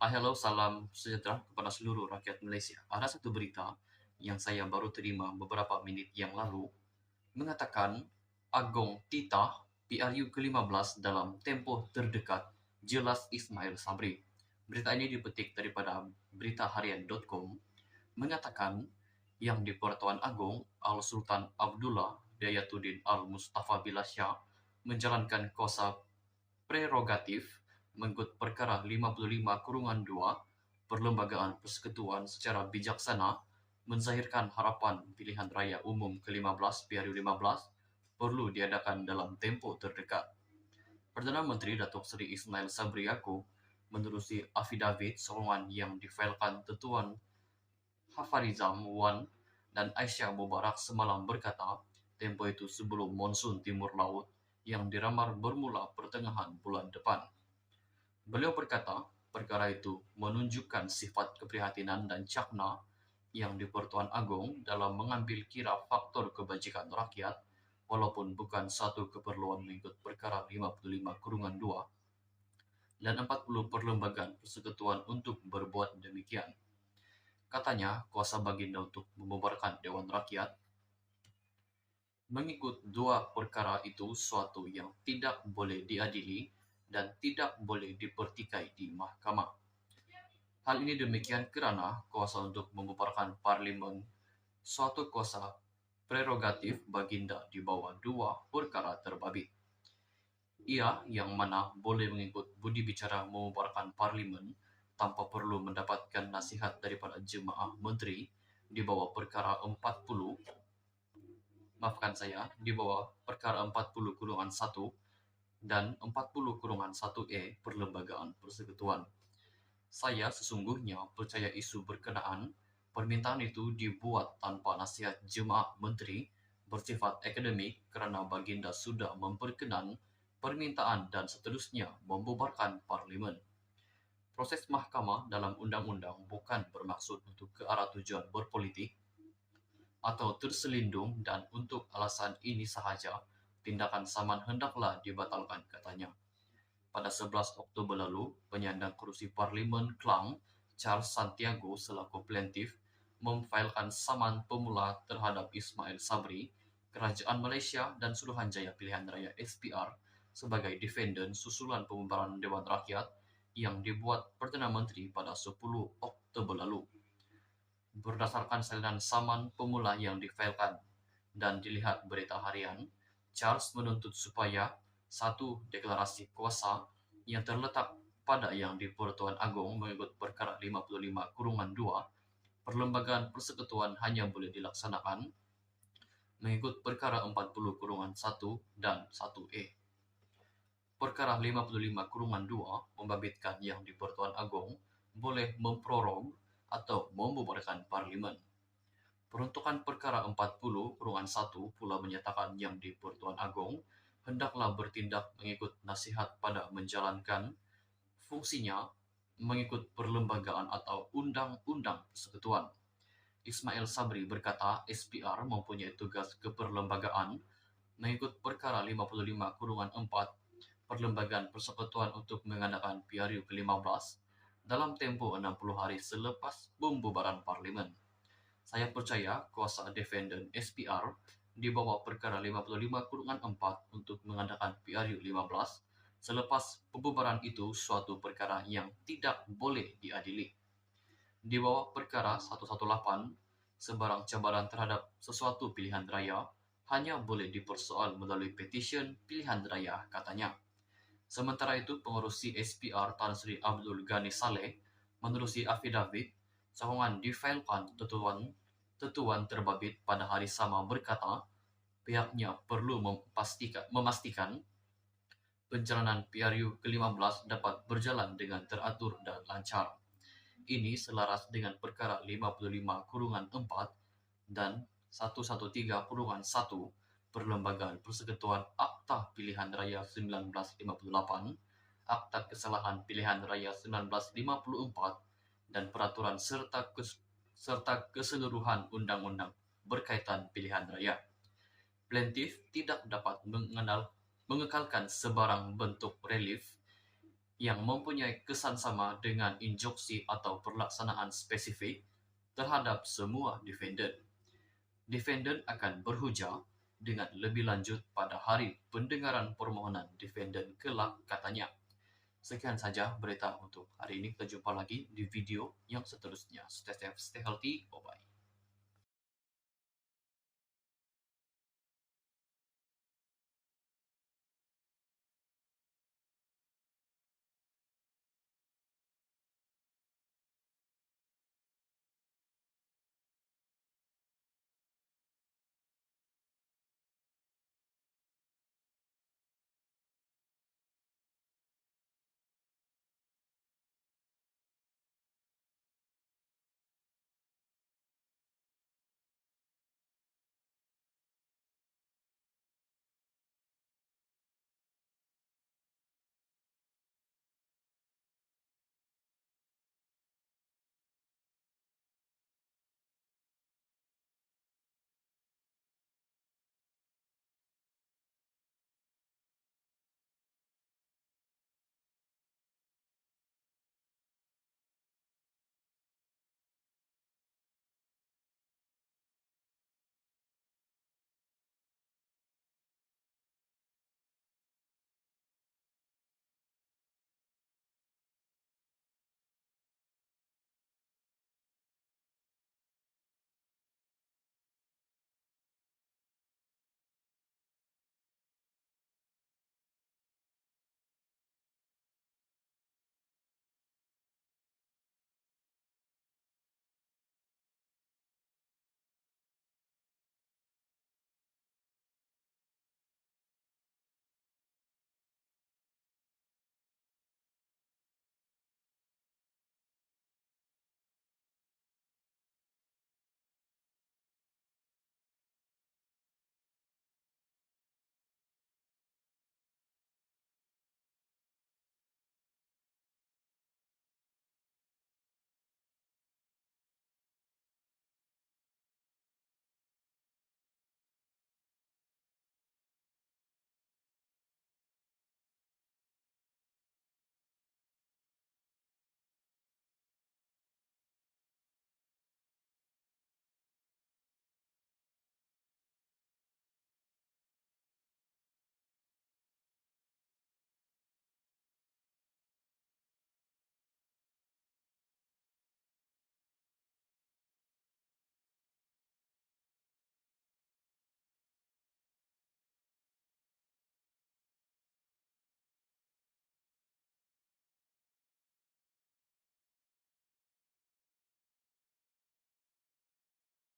Hello, salam sejahtera kepada seluruh rakyat Malaysia. Ada satu berita yang saya baru terima beberapa menit yang lalu mengatakan Agong titah PRU ke-15 dalam tempoh terdekat, jelas Ismail Sabri. Berita ini dipetik daripada beritaharian.com mengatakan yang di Pertuan Agong Al-Sultan Abdullah Dayatuddin Al-Mustafa Bilasya menjalankan kuasa prerogatif mengikut Perkara 55/2 Perlembagaan Persekutuan secara bijaksana menzahirkan harapan pilihan raya umum ke-15 PRU 15 perlu diadakan dalam tempoh terdekat. Perdana Menteri Datuk Seri Ismail Sabri Yaakob menerusi afidavit sokongan yang difailkan Tuan Hafarizam Wan dan Aisyah Mubarak semalam berkata, tempoh itu sebelum monsun timur laut yang diramar bermula pertengahan bulan depan. Beliau berkata, perkara itu menunjukkan sifat keprihatinan dan cakna yang di Pertuan Agong dalam mengambil kira faktor kebajikan rakyat, walaupun bukan satu keperluan mengikut Perkara 55/2 dan 40 Perlembagaan Persekutuan untuk berbuat demikian. Katanya, kuasa baginda untuk membubarkan Dewan Rakyat mengikut dua perkara itu suatu yang tidak boleh diadili dan tidak boleh dipertikai di mahkamah. Hal ini demikian kerana kuasa untuk membubarkan parlimen suatu kuasa prerogatif baginda di bawah dua perkara terbabit. Ia yang mana boleh mengikut budi bicara membubarkan parlimen tanpa perlu mendapatkan nasihat daripada jemaah menteri di bawah perkara 40, di bawah perkara 40/1 dan 40/1E Perlembagaan Persekutuan. Saya sesungguhnya percaya isu berkenaan permintaan itu dibuat tanpa nasihat jemaah menteri bersifat akademik kerana baginda sudah memperkenan permintaan dan seterusnya membubarkan parlimen. Proses mahkamah dalam undang-undang bukan bermaksud untuk ke arah tujuan berpolitik atau terselindung, dan untuk alasan ini sahaja tindakan saman hendaklah dibatalkan, katanya. Pada 11 Oktober lalu, penyandang kerusi Parlimen Klang, Charles Santiago selaku plaintiff memfailkan saman pemula terhadap Ismail Sabri, Kerajaan Malaysia dan Suruhanjaya Pilihan Raya SPR sebagai defendant susulan pembubaran Dewan Rakyat yang dibuat Perdana Menteri pada 10 Oktober lalu. Berdasarkan salinan saman pemula yang difailkan dan dilihat berita harian, Charles menuntut supaya satu deklarasi kuasa yang terletak pada yang di Pertuan Agong mengikut Perkara 55/2 Perlembagaan Persekutuan hanya boleh dilaksanakan mengikut Perkara 40/1 dan 1E. Perkara 55/2 membabitkan yang di Pertuan Agong boleh memprorog atau membubarkan parlimen. Peruntukan Perkara 40/1 pula menyatakan yang di Pertuan Agong hendaklah bertindak mengikut nasihat pada menjalankan fungsinya mengikut perlembagaan atau undang-undang persekutuan. Ismail Sabri berkata SPR mempunyai tugas keperlembagaan mengikut Perkara 55/4 Perlembagaan Persekutuan untuk mengadakan PRU ke-15 dalam tempoh 60 hari selepas pembubaran parlimen. Saya percaya kuasa defendant SPR di bawah Perkara 55/4 untuk mengadakan PRU 15 selepas pembubaran itu suatu perkara yang tidak boleh diadili. Di bawah Perkara 118, sebarang cabaran terhadap sesuatu pilihan raya hanya boleh dipersoal melalui petisyen pilihan raya, katanya. Sementara itu, pengerusi SPR Tan Sri Abdul Ghani Saleh menerusi afidavit sokongan difailkan tetuan terbabit pada hari sama berkata pihaknya perlu memastikan pencalonan PRU ke-15 dapat berjalan dengan teratur dan lancar. Ini selaras dengan Perkara 55/4 dan 113/1 Perlembagaan Persekutuan Akta Pilihan Raya 1958, Akta Kesalahan Pilihan Raya 1954, dan peraturan serta keseluruhan undang-undang berkaitan pilihan raya. Plaintiff tidak dapat mengekalkan sebarang bentuk relief yang mempunyai kesan sama dengan instruksi atau pelaksanaan spesifik terhadap semua defendant. Defendant akan berhujah dengan lebih lanjut pada hari pendengaran permohonan defendant kelak, katanya. Sekian saja berita untuk hari ini. Kita jumpa lagi di video yang seterusnya. Stay safe, stay healthy. Bye-bye.